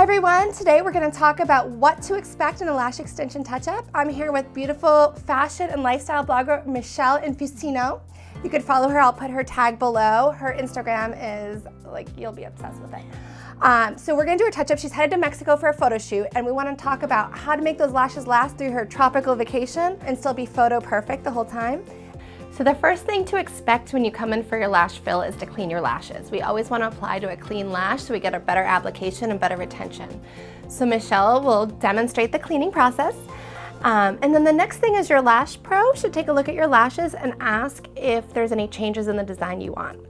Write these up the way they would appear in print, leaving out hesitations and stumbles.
everyone, today we're going to talk about what to expect in a lash extension touch-up. I'm here with beautiful fashion and lifestyle blogger Michelle Infusino. You could follow her, I'll put her tag below. Her Instagram is like, you'll be obsessed with it. So we're going to do a touch-up. She's headed to Mexico for a photo shoot, and we want to talk about how to make those lashes last through her tropical vacation and still be photo perfect the whole time. So the first thing to expect when you come in for your lash fill is to clean your lashes. We always want to apply to a clean lash so we get a better application and better retention. So Michelle will demonstrate the cleaning process. And then the next thing is your lash pro should take a look at your lashes and ask if there's any changes in the design you want.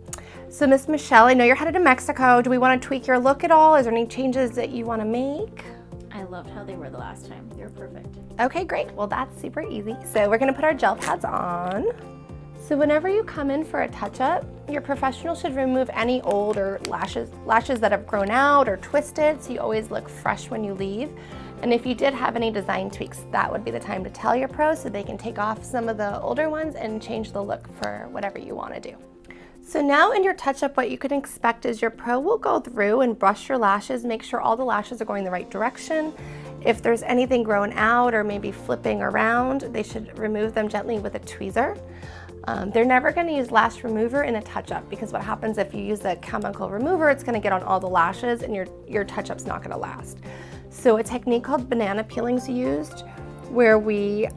So Miss Michelle, I know you're headed to Mexico. Do we want to tweak your look at all? Is there any changes that you want to make? I loved how they were the last time. They were perfect. Okay, great. Well, that's super easy. So we're going to put our gel pads on. So whenever you come in for a touch-up, your professional should remove any old or lashes that have grown out or twisted, so you always look fresh when you leave. And if you did have any design tweaks, that would be the time to tell your pro so they can take off some of the older ones and change the look for whatever you want to do. So now in your touch-up, what you can expect is your pro will go through and brush your lashes, make sure all the lashes are going the right direction. If there's anything grown out or maybe flipping around, they should remove them gently with a tweezer. They're never going to use lash remover in a touch-up because what happens if you use a chemical remover, it's going to get on all the lashes and your touch-up's not going to last. So a technique called banana peeling is used where we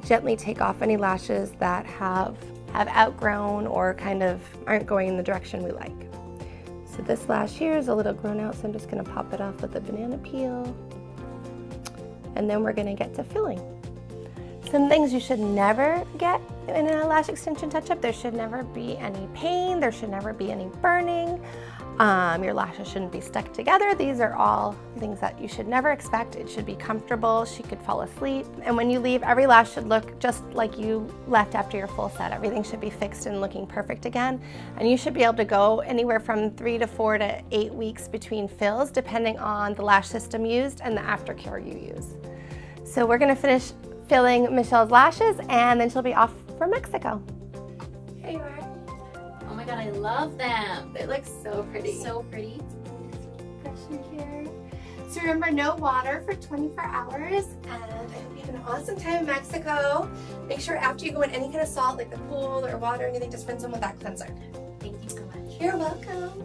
gently take off any lashes that have outgrown or kind of aren't going in the direction we like. So this lash here is a little grown out, so I'm just going to pop it off with a banana peel. And then we're going to get to filling. Some things you should never get in a lash extension touch-up. There should never be any pain. There should never be any burning. Your lashes shouldn't be stuck together. These are all things that you should never expect. It should be comfortable. She could fall asleep. And when you leave, every lash should look just like you left after your full set. Everything should be fixed and looking perfect again. And you should be able to go anywhere from 3 to 4 to 8 weeks between fills, depending on the lash system used and the aftercare you use. So we're going to finish filling Michelle's lashes, and then she'll be off for Mexico. Here you are. Oh my god, I love them. They look so pretty. So pretty. Fresh and cute. So remember, no water for 24 hours, and I hope you have an awesome time in Mexico. Make sure after you go in any kind of salt, like the pool or water or anything, just rinse them with that cleanser. Thank you so much. You're welcome.